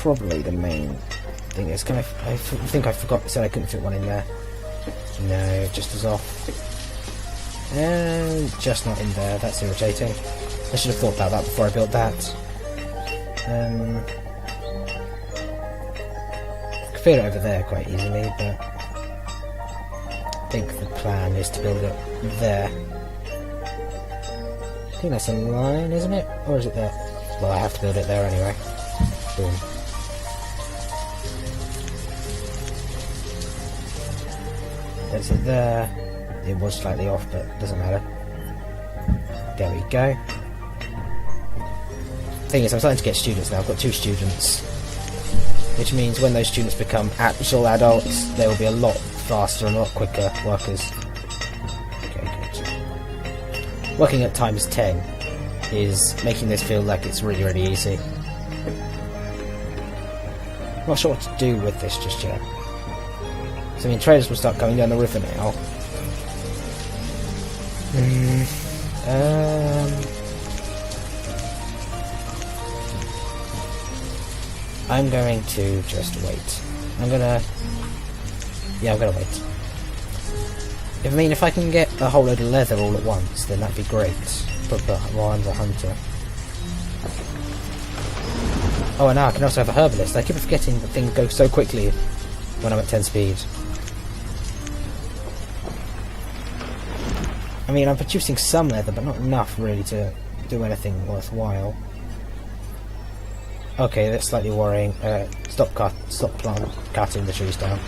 probably the main thing is, I think I forgot, said I couldn't fit one in there. No, just as off. And just not in there, that's irritating. I should have thought about that before I built that. I could fit it over there quite easily, but I think the plan is to build it there. I think that's a line, isn't it? Or is it there? Well, I have to build it there anyway. Boom. Is it there? It was slightly off, but it doesn't matter. There we go. Thing is, I'm starting to get students now. I've got 2 students, which means when those students become actual adults, they will be a lot faster and a lot quicker workers. Okay, good. Working at times 10 is making this feel like it's really, really easy. I'm not sure what to do with this just yet. So, I mean, traders will start coming down the river now. I'm going to just wait. I'm gonna wait. I mean, if I can get a whole load of leather all at once, then that'd be great. But while I'm the hunter. Oh, and now I can also have a herbalist. I keep forgetting that things go so quickly when I'm at 10 speed. I mean, I'm producing some leather, but not enough really to do anything worthwhile. Okay, that's slightly worrying. Stop cutting the trees down.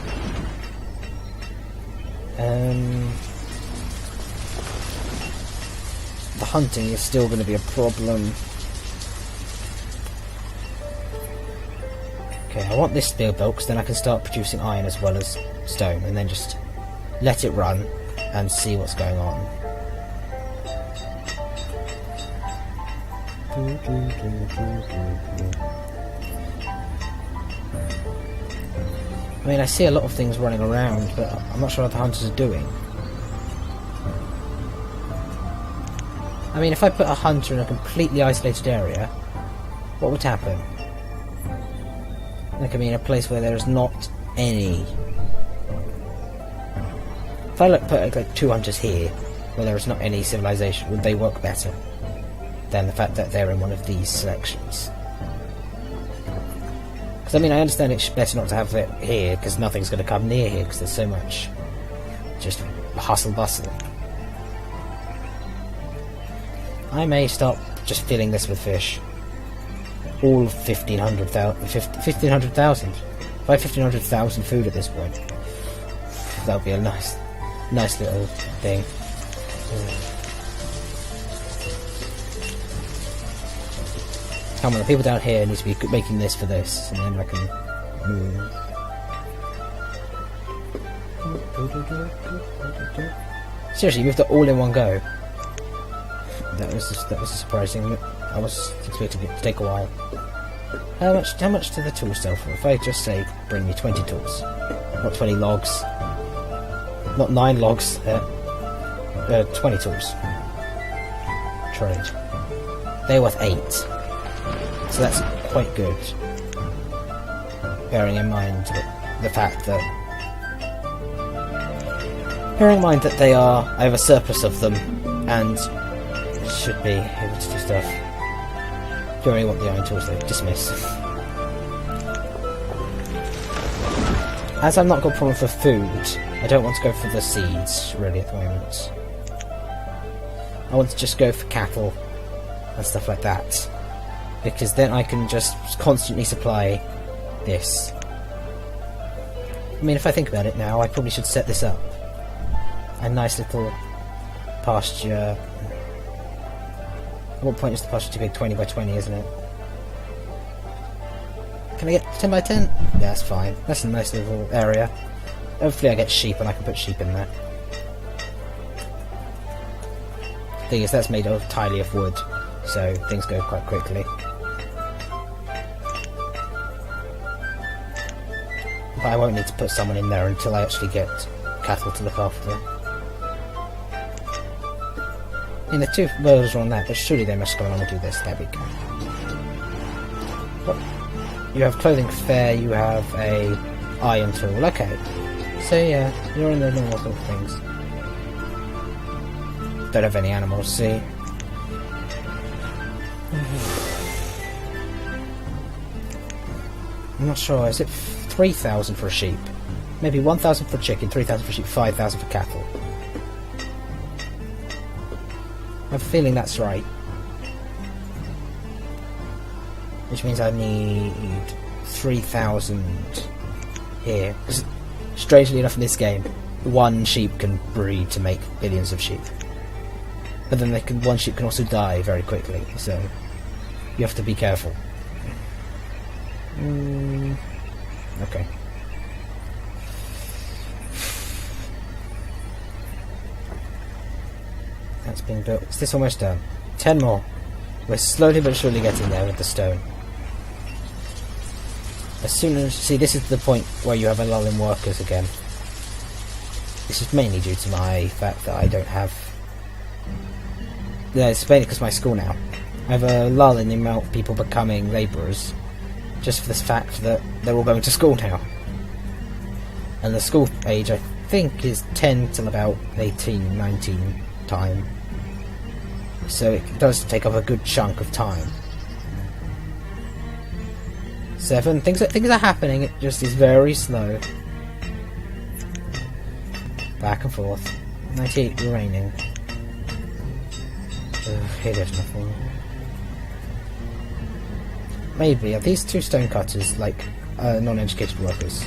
The hunting is still going to be a problem. Okay, I want this to be built because then I can start producing iron as well as stone, and then just let it run and see what's going on. I mean, I see a lot of things running around, but I'm not sure what the hunters are doing. I mean, if I put a hunter in a completely isolated area, what would happen? Like, I mean, a place where there is not any... If I put like 2 hunters here, where there is not any civilization, would they work better than the fact that they're in one of these selections? Because, I mean, I understand it's better not to have it here, because nothing's going to come near here, because there's so much just hustle-bustle. I may start just filling this with fish. All 1,500,000. If I have 1,500,000 food at this point, that would be a nice little thing. Come on, the people down here need to be making this for this, and then I can move. Seriously, you moved it all in one go. That was surprising. I was expecting it to take a while. How much do the tools sell for? If I just say, bring me 20 tools, not 20 logs, not 9 logs, 20 tools. Trade. They're worth 8. So that's quite good, bearing in mind the fact that I have a surplus of them, and should be able to do stuff. Do I want the iron tools though? Dismiss. As I've not got a problem for food, I don't want to go for the seeds really at the moment. I want to just go for cattle and stuff like that, because then I can just constantly supply this. I mean, if I think about it now, I probably should set this up. A nice little pasture. At what point is the pasture to be 20 by 20, isn't it? Can I get 10 by 10? Yeah, that's fine. That's a nice little area. Hopefully I get sheep and I can put sheep in there. Thing is, that's made entirely of wood, so things go quite quickly. But I won't need to put someone in there until I actually get cattle to look after. I mean, the 2 birds are on that, but surely they must go along and do this. There we go. What? You have clothing fair, you have a iron tool. Okay. So yeah, you're in the normal sort of things. Don't have any animals, see? I'm not sure, is it 3,000 for a sheep? Maybe 1,000 for chicken, 3,000 for sheep, 5,000 for cattle. I have a feeling that's right. Which means I need 3,000 here. Strangely enough in this game, one sheep can breed to make billions of sheep. But then one sheep can also die very quickly, so you have to be careful. Okay. That's being built. Is this almost done? 10 more. We're slowly but surely getting there with the stone. As soon as... See, this is the point where you have a lull in workers again. This is mainly due to my fact that I don't have... Yeah, it's mainly because of my school now. I have a lull in the amount of people becoming labourers, just for this fact that they're all going to school now. And the school age, I think, is 10 till about 18, 19 time. So it does take up a good chunk of time. 7. Things are happening, it just is very slow. Back and forth. 98 raining. Here there's nothing. Maybe. Are these 2 stonecutters like non-educated workers?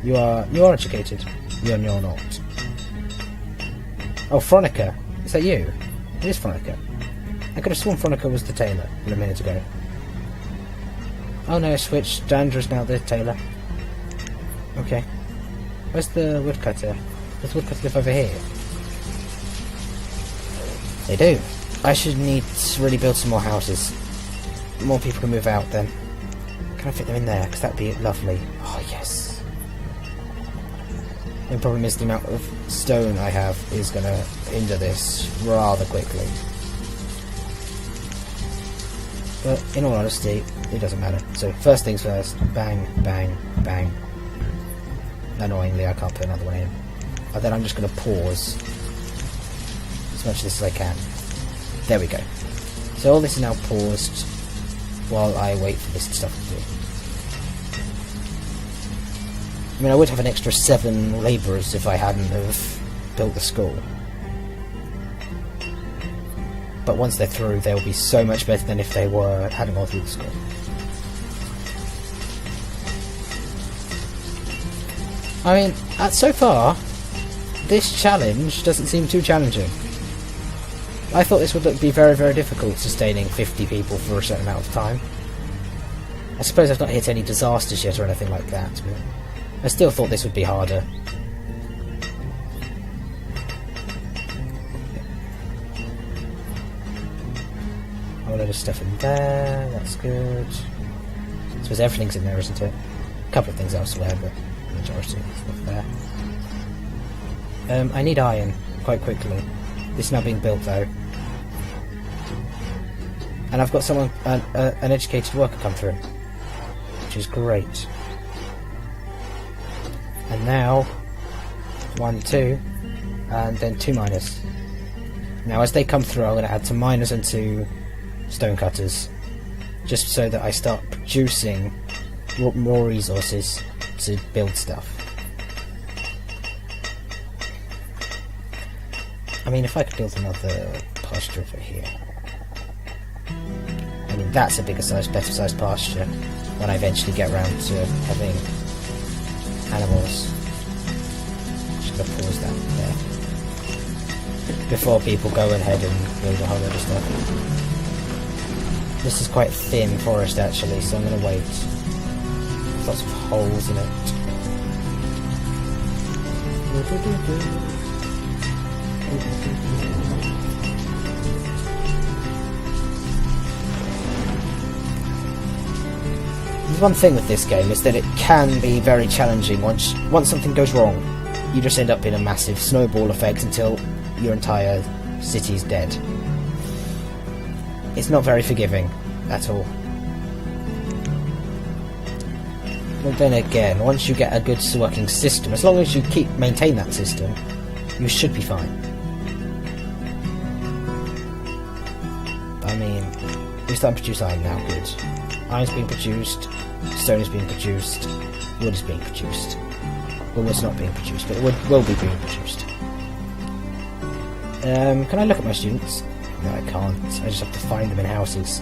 You are educated. You're not. Oh, Fronica. Is that you? It is Fronica. I could have sworn Fronica was the tailor a minute ago. Oh no, I switched. Dandra's now the tailor. Okay. Where's the woodcutter? Does the woodcutter live over here? They do. I should need to really build some more houses. More people can move out then. Can I fit them in there? Because that'd be lovely. Oh yes. The problem is the amount of stone I have is going to hinder this rather quickly. But in all honesty, it doesn't matter. So first things first, bang, bang, bang. Annoyingly, I can't put another one in. And then I'm just going to pause as much of this as I can. There we go. So all this is now paused while I wait for this stuff to do. I mean, I would have an extra 7 labourers if I hadn't have built the school. But once they're through, they'll be so much better than if they hadn't gone through the school. I mean, so far, this challenge doesn't seem too challenging. I thought this would be very, very difficult, sustaining 50 people for a certain amount of time. I suppose I've not hit any disasters yet or anything like that, but I still thought this would be harder. A load of stuff in there, that's good. I suppose everything's in there, isn't it? A couple of things elsewhere, but the majority of stuff there. I need iron, quite quickly. This is now being built though. And I've got someone, an educated worker come through, which is great. And now, 1, 2, and then 2 miners. Now as they come through, I'm going to add some miners and 2 stonecutters, just so that I start producing more resources to build stuff. I mean, if I could build another pasture over here. I mean, that's a bigger size, better sized pasture when I eventually get around to having animals. Just gonna pause that there. Before people go ahead and build a whole load of stuff. This is quite thin forest actually, so I'm gonna wait. There's lots of holes in it. One thing with this game is that it can be very challenging. Once something goes wrong, you just end up in a massive snowball effect until your entire city's dead. It's not very forgiving at all. But then again, once you get a good working system, as long as you maintain that system, you should be fine. I mean, we start to produce iron now, good. Iron's being produced, stone is being produced, wood is being produced. Well, wood's not being produced, but it will be being produced. Can I look at my students? No, I can't. I just have to find them in houses.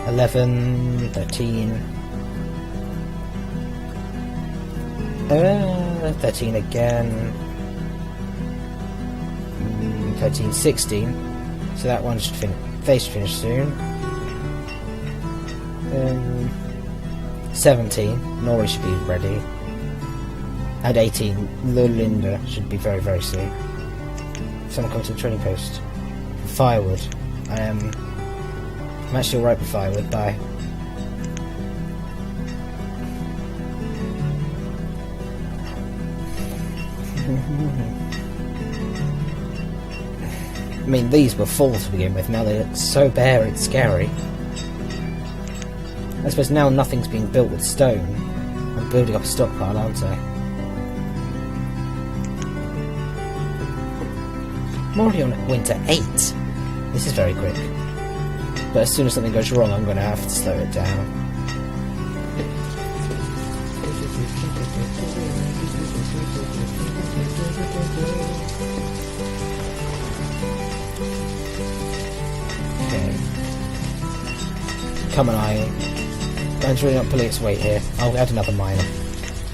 11, 13... 13 again. 13, 16. So that one should finish. They should finish soon. 17. Nori should be ready. And 18. Linda should be very, very soon. Someone come to the training post. Firewood. I'm actually alright with firewood. Bye. I mean, these were full to begin with, now they're so bare it's scary. I suppose now nothing's being built with stone. I'm building up a stockpile, aren't I? I'm already on winter 8. This is very quick. But as soon as something goes wrong, I'm going to have to slow it down. Okay. Come on, iron. Mine's really not pulling its weight here. I'll add another miner.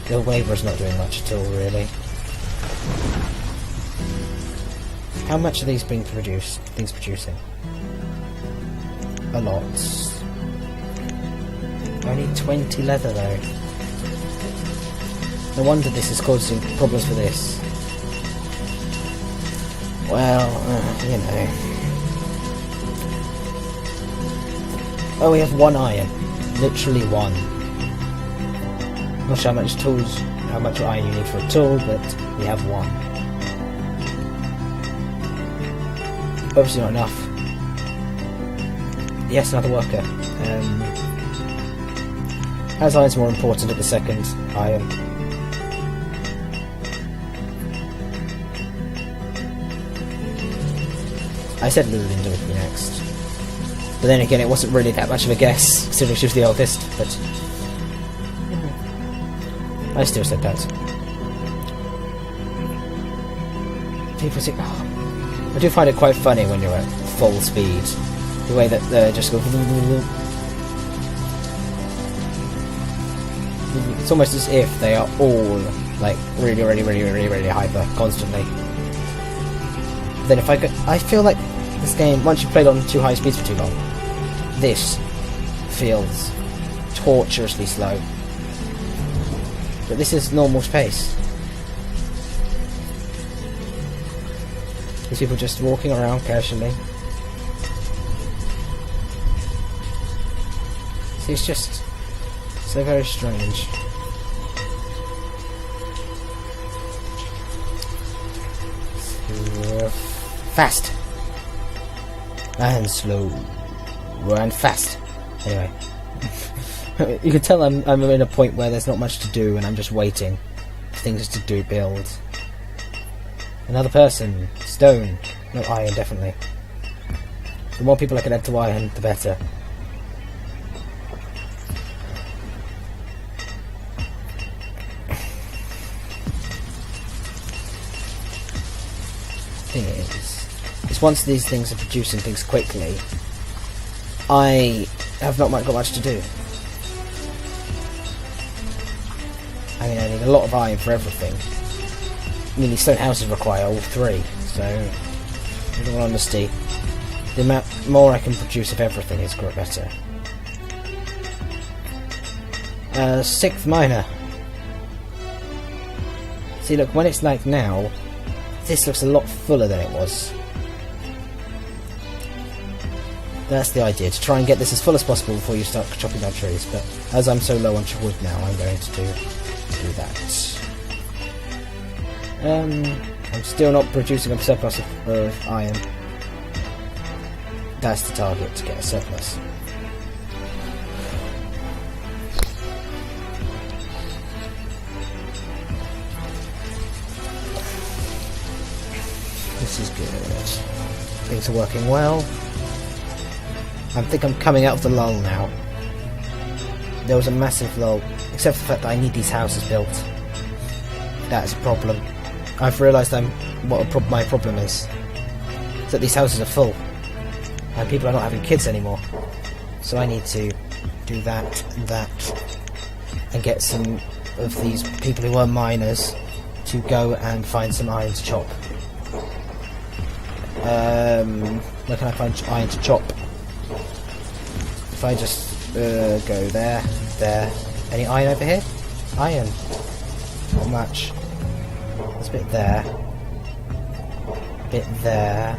The waver's not doing much at all, really. How much are these being produced? Things producing? A lot. Only 20 leather though. No wonder this is causing problems for this. Well, you know. Oh, we have 1 iron. Literally 1. Not sure how much iron you need for a tool, but we have 1. Obviously not enough. Yes, another worker. As iron's more important at the second iron. I said Lulinda would be next. But then again, it wasn't really that much of a guess, considering she was the oldest, but... I still said that. People say... Oh, I do find it quite funny when you're at full speed. The way that they just go... It's almost as if they are all, like, really hyper, constantly. Then if I feel like this game, once you've played on too high speeds for too long, this feels torturously slow. But this is normal pace. These people just walking around casually. See, it's just so very strange. Fast and slow and fast. Anyway, you can tell I'm in a point where there's not much to do, and I'm just waiting for things to build. Another person, stone, no iron, definitely. The more people I can add to iron, the better. Thing is once these things are producing things quickly, I have not got much to do. I mean, I need a lot of iron for everything. I mean, these stone houses require all 3, so in all honesty, the amount more I can produce of everything is better. 6th miner. See, look, when it's like now, this looks a lot fuller than it was. That's the idea, to try and get this as full as possible before you start chopping down trees, but as I'm so low on wood now, I'm going to do that. I'm still not producing a surplus of iron. That's the target, to get a surplus. Things are working well. I think I'm coming out of the lull now. There was a massive lull, except for the fact that I need these houses built. That is a problem. I've realised my problem is that these houses are full, and people are not having kids anymore. So I need to do that and that, and get some of these people who are miners to go and find some iron to chop. Where can I find iron to chop? If I just go there. Any iron over here? Iron. Not much. There's a bit there. Bit there.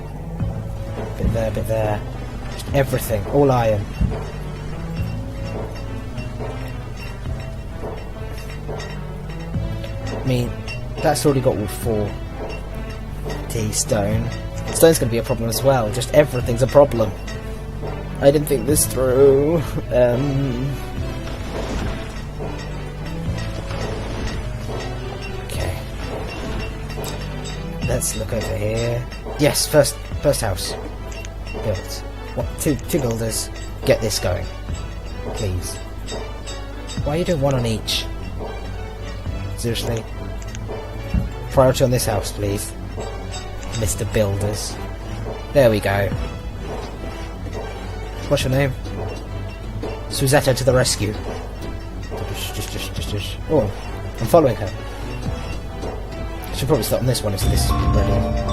Bit there. Just everything. All iron. I mean, that's already got all 4 stone. Stone's going to be a problem as well. Just everything's a problem. I didn't think this through. Okay. Let's look over here. Yes, first house built. What? Two builders. Get this going, please. Why are you doing one on each? Seriously. Priority on this house, please. Mr. Builders. There we go. What's your name? Suzetta to the rescue. Oh, I'm following her. I should probably start on this one if this is ready.